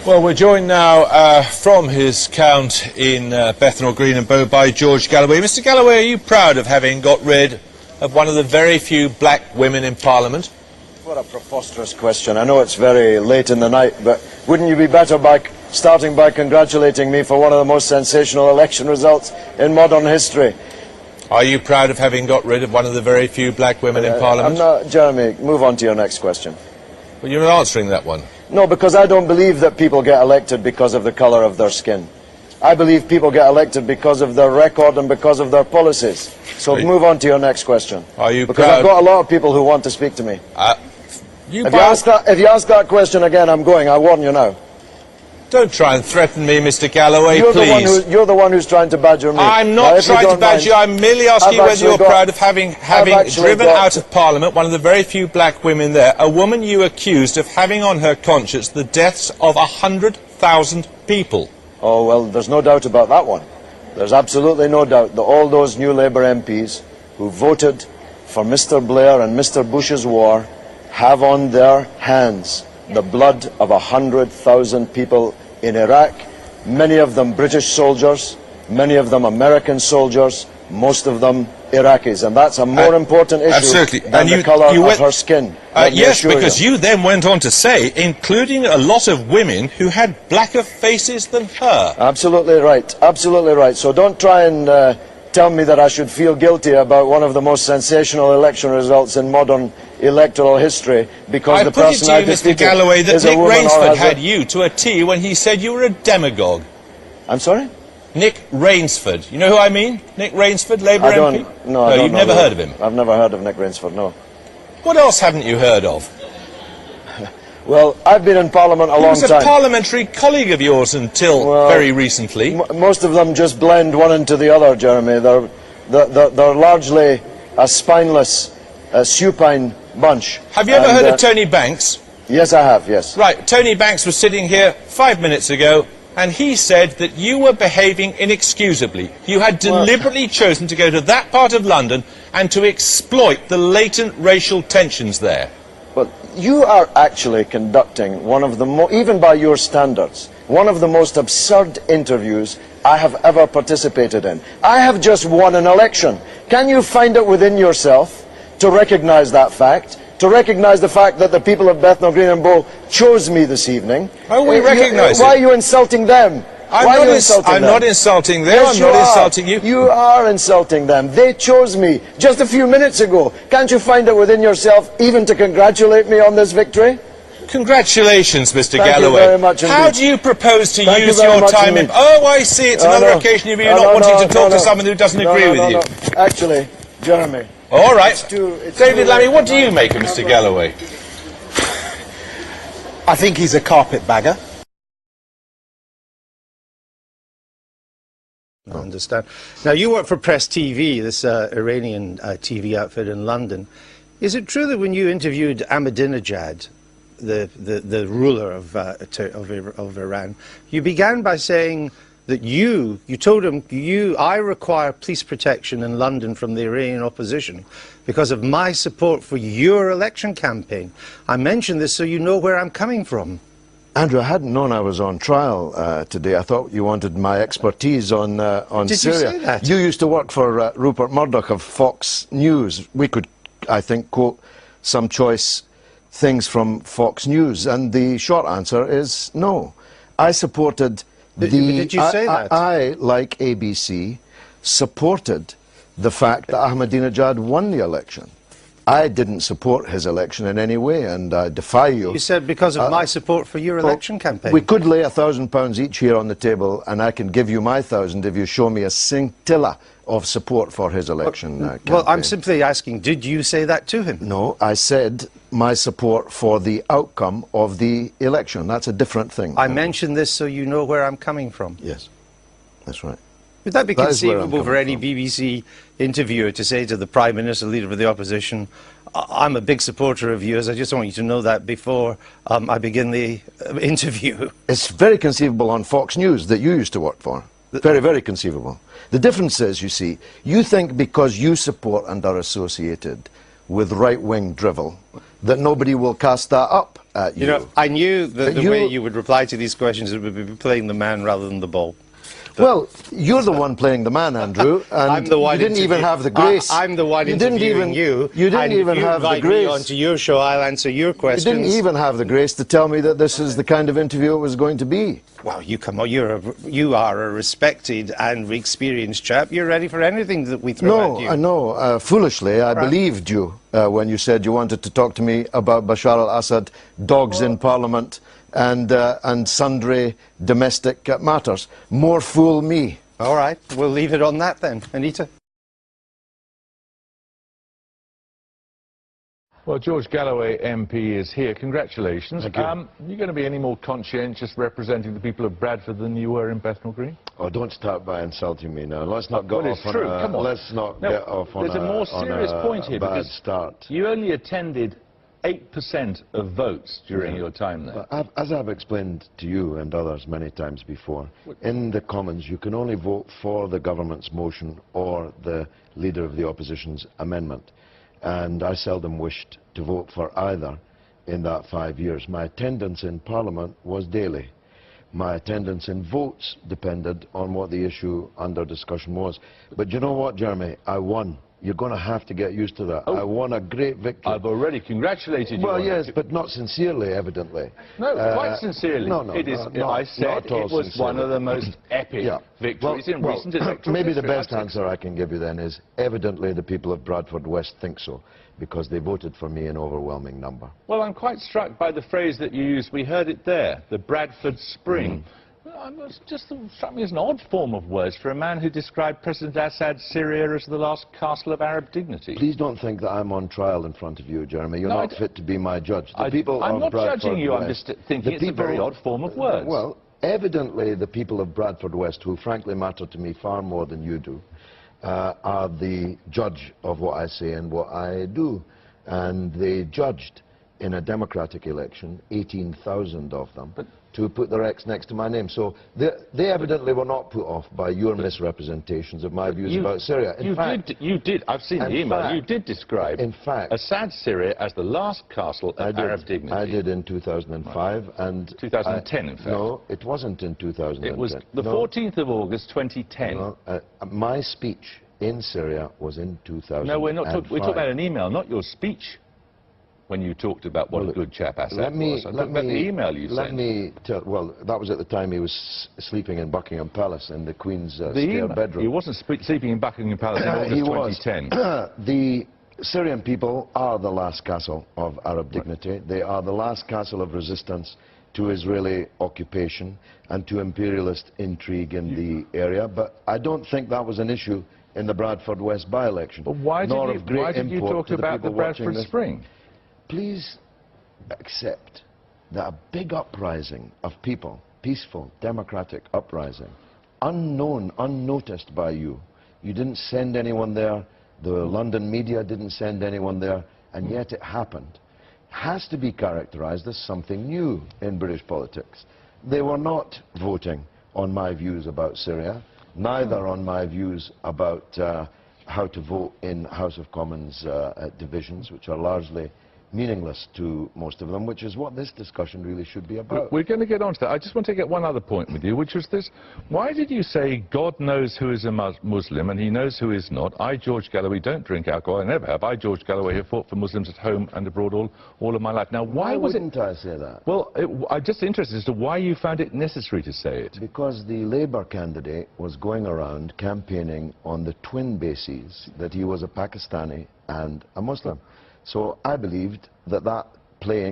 Well, we're joined now from his count in Bethnal Green and Bow by George Galloway. Mr. Galloway, are you proud of having got rid of one of the very few black women in Parliament? What a preposterous question. I know it's very late in the night, but wouldn't you be better by starting by congratulating me for one of the most sensational election results in modern history? Are you proud of having got rid of one of the very few black women in Parliament? I'm not, Jeremy, move on to your next question. Well, you're not answering that one. No, because I don't believe that people get elected because of the colour of their skin. I believe people get elected because of their record and because of their policies. So move on to your next question. Are you because proud? I've got a lot of people who want to speak to me. If you ask that question again, I'm going. I warn you now. Don't try and threaten me, Mr. Galloway, please. You're the one who's trying to badger me. I'm not trying to badger you. I'm merely asking you whether you're proud of having driven out of Parliament one of the very few black women there, a woman you accused of having on her conscience the deaths of 100,000 people. Oh, well, there's no doubt about that one. There's absolutely no doubt that all those new Labour MPs who voted for Mr. Blair and Mr. Bush's war have on their hands the blood of 100,000 people in Iraq, many of them British soldiers, many of them American soldiers, most of them Iraqis, and that's a more important issue than the colour of her skin. Yes, because you then went on to say, including a lot of women who had blacker faces than her. Absolutely right, absolutely right. So don't try and tell me that I should feel guilty about one of the most sensational election results in modern electoral history because the person I defeated, Mr. Galloway, that Nick Rainsford had you to a T when he said you were a demagogue. I'm sorry? Nick Rainsford. You know who I mean? Nick Rainsford, Labour MP? No, you've never heard of him? I've never heard of Nick Rainsford, no. What else haven't you heard of? Well, I've been in Parliament a long time. He was a parliamentary colleague of yours until very recently. Most of them just blend one into the other, Jeremy. They're largely a spineless, supine bunch. Have you ever heard of Tony Banks? Yes, I have, yes. Right, Tony Banks was sitting here 5 minutes ago, and he said that you were behaving inexcusably. You had deliberately chosen to go to that part of London and to exploit the latent racial tensions there. Well, you are actually conducting one of the even by your standards, one of the most absurd interviews I have ever participated in. I have just won an election. Can you find it within yourself to recognise that fact, to recognise the fact that the people of Bethnal Green and Bow chose me this evening? Oh, we recognise it. Why are you insulting them? I'm not insulting them. Yes, I'm not insulting you. You are insulting them. They chose me just a few minutes ago. Can't you find it within yourself even to congratulate me on this victory? Congratulations, Mr. Galloway. Thank you very much indeed. How do you propose to use your time in... Oh, I see. It's another occasion of you not wanting to talk to someone who doesn't agree with you. Actually, Jeremy. All right. David Lammy, what do you make of Mr. Galloway? I think he's a carpetbagger. I understand. Now, you work for Press TV, this Iranian TV outfit in London. Is it true that when you interviewed Ahmadinejad, the ruler of Iran, you began by saying that you told him, I require police protection in London from the Iranian opposition because of my support for your election campaign. I mention this so you know where I'm coming from. Andrew, I hadn't known I was on trial today. I thought you wanted my expertise on Syria. Did you say that? You used to work for Rupert Murdoch of Fox News. We could, I think, quote some choice things from Fox News, and the short answer is no. I supported Did you say that? I, like ABC, supported the fact that Ahmadinejad won the election. I didn't support his election in any way, and I defy you. You said because of my support for your election campaign. We could lay £1,000 each here on the table, and I can give you my 1,000 if you show me a scintilla of support for his election campaign. Well, I'm simply asking, did you say that to him? No, I said my support for the outcome of the election. That's a different thing. I mentioned this so you know where I'm coming from. Yes, that's right. Would that be conceivable for any BBC interviewer to say to the Prime Minister, leader of the opposition, I'm a big supporter of yours, I just want you to know that before I begin the interview? It's very conceivable on Fox News that you used to work for. Very, very conceivable. The difference is, you see, you think because you support and are associated with right-wing drivel that nobody will cast that up at you. You know, I knew that the you- way you would reply to these questions it would be playing the man rather than the ball. Well, you're the one playing the man, Andrew, and I'm the one you didn't even have the grace. I'm the one you didn't interviewing even, you. You didn't and even if you have the invite me grace. onto your show, I'll answer your You questions. didn't even have the grace to tell me that this is the kind of interview it was going to be. Well, you come on. You are a respected and experienced chap. You're ready for anything that we throw at you. No. Foolishly, I believed you when you said you wanted to talk to me about Bashar al-Assad, dogs in Parliament, and sundry domestic matters. More fool me. All right, we'll leave it on that then. Anita? Well, George Galloway MP is here. Congratulations. Thank you. Are you going to be any more conscientious representing the people of Bradford than you were in Bethnal Green? Oh, don't start by insulting me now. Let's not go Well, off it's on true. a, Come on. let's not No, get off on there's a more serious point here bad because start. you only attended 8% of votes during your time there. As I've explained to you and others many times before, in the Commons you can only vote for the government's motion or the Leader of the Opposition's amendment. And I seldom wished to vote for either in that 5 years. My attendance in Parliament was daily. My attendance in votes depended on what the issue under discussion was. But you know what, Jeremy? I won. You're going to have to get used to that. Oh. I won a great victory. I've already congratulated you. Well, on yes, it. but not sincerely, evidently. No, quite sincerely. No, it is. not I said at all it was sincerely. one of the most epic victories in recent electoral maybe the history. best answer I can give you then is evidently the people of Bradford West think so, because they voted for me in overwhelming number. Well, I'm quite struck by the phrase that you used. We heard it there, the Bradford Spring. It just struck me as an odd form of words for a man who described President Assad's Syria as the last castle of Arab dignity. Please don't think that I'm on trial in front of you, Jeremy. You're No, not fit to be my judge. The people I'm of not Bradford judging you, West, I'm just thinking it's a very odd form of words. Well, evidently the people of Bradford West, who frankly matter to me far more than you do, are the judge of what I say and what I do. And they judged in a democratic election, 18,000 of them, to put their X next to my name. So they evidently were not put off by your misrepresentations of my views about Syria. In fact, you did. I've seen the email. You did describe Assad's Syria as the last castle of Arab dignity. I did in 2005 and 2010, in fact. No, it wasn't in 2010. It was the 14th of August, 2010. No, my speech in Syria was in 2005. No, we're talking about an email, not your speech. When you talked about what a good chap Assad was. I talked about the email you sent. Let me tell, well, that was at the time he was sleeping in Buckingham Palace in the Queen's spare bedroom. He wasn't sleeping in Buckingham Palace in August 2010. The Syrian people are the last castle of Arab dignity. They are the last castle of resistance to Israeli occupation and to imperialist intrigue in the area. But I don't think that was an issue in the Bradford West by-election. But why did you talk about the Bradford Spring? Please accept that a big uprising of people, peaceful, democratic uprising, unknown, unnoticed by you. You didn't send anyone there, the London media didn't send anyone there, and yet it happened. Has to be characterized as something new in British politics. They were not voting on my views about Syria, neither on my views about how to vote in House of Commons divisions, which are largely meaningless to most of them, which is what this discussion really should be about. We're going to get on to that. I just want to get one other point with you, which was this. Why did you say God knows who is a Muslim and he knows who is not? I, George Galloway, don't drink alcohol. I never have. I, George Galloway, have fought for Muslims at home and abroad all of my life. Now, why wouldn't I say that? Well, I'm just interested as to why you found it necessary to say it. Because the Labour candidate was going around campaigning on the twin bases that he was a Pakistani and a Muslim. So I believed that that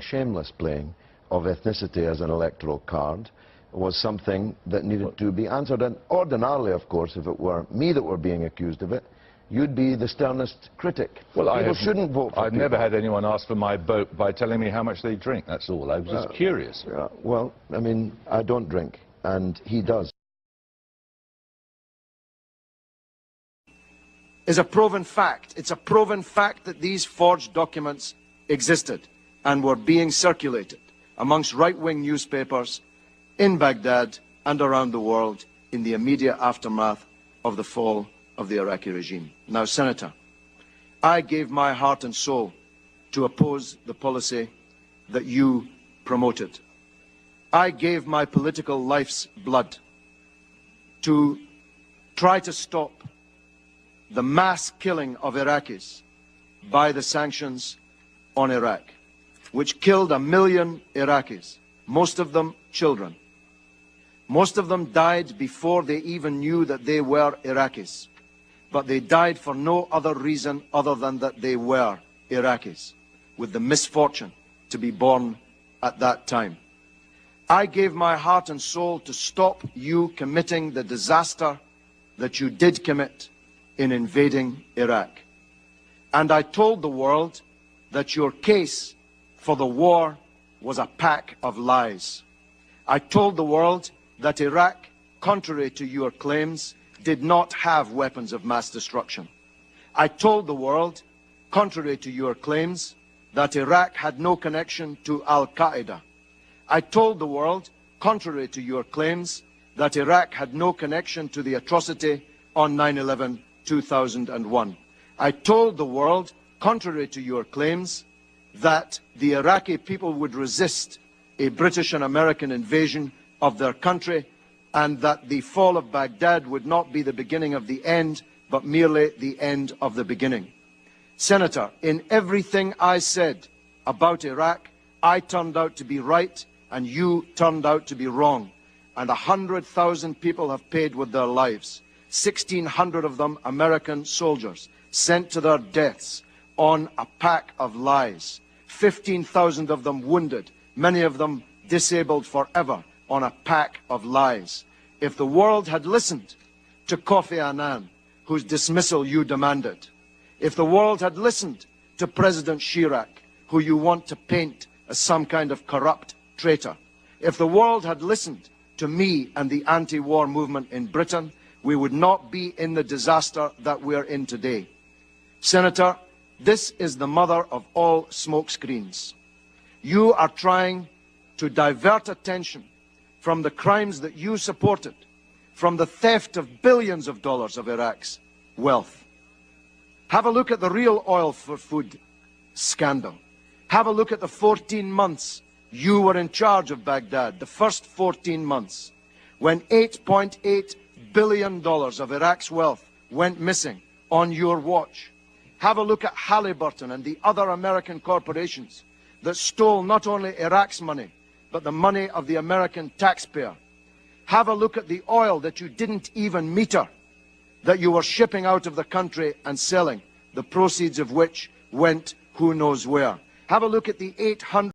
shameless playing of ethnicity as an electoral card was something that needed to be answered. And ordinarily, of course, if it were me that were being accused of it, you'd be the sternest critic. Well, people shouldn't vote for I've never had anyone ask for my vote by telling me how much they drink, that's all. I was just curious. Well, I mean, I don't drink, and he does. Is a proven fact. It's a proven fact that these forged documents existed and were being circulated amongst right-wing newspapers in Baghdad and around the world in the immediate aftermath of the fall of the Iraqi regime. Now, Senator, I gave my heart and soul to oppose the policy that you promoted. I gave my political life's blood to try to stop the mass killing of Iraqis by the sanctions on Iraq, which killed 1 million Iraqis, most of them children. Most of them died before they even knew that they were Iraqis, but they died for no other reason other than that they were Iraqis, with the misfortune to be born at that time. I gave my heart and soul to stop you committing the disaster that you did commit in invading Iraq. And I told the world that your case for the war was a pack of lies. I told the world that Iraq, contrary to your claims, did not have weapons of mass destruction. I told the world, contrary to your claims, that Iraq had no connection to Al-Qaeda. I told the world, contrary to your claims, that Iraq had no connection to the atrocity on 9/11/2001. I told the world, contrary to your claims, that the Iraqi people would resist a British and American invasion of their country, and that the fall of Baghdad would not be the beginning of the end, but merely the end of the beginning. Senator, in everything I said about Iraq, I turned out to be right, and you turned out to be wrong. And 100,000 people have paid with their lives. 1,600 of them American soldiers, sent to their deaths on a pack of lies. 15,000 of them wounded, many of them disabled forever, on a pack of lies. If the world had listened to Kofi Annan, whose dismissal you demanded, if the world had listened to President Chirac, who you want to paint as some kind of corrupt traitor, if the world had listened to me and the anti-war movement in Britain, we would not be in the disaster that we're in today. Senator, this is the mother of all smokescreens. You are trying to divert attention from the crimes that you supported, from the theft of billions of dollars of Iraq's wealth. Have a look at the real oil for food scandal. Have a look at the 14 months you were in charge of Baghdad, the first 14 months, when $8.8 billion of Iraq's wealth went missing on your watch. Have a look at Halliburton and the other American corporations that stole not only Iraq's money, but the money of the American taxpayer. Have a look at the oil that you didn't even meter, that you were shipping out of the country and selling, the proceeds of which went who knows where. Have a look at the 800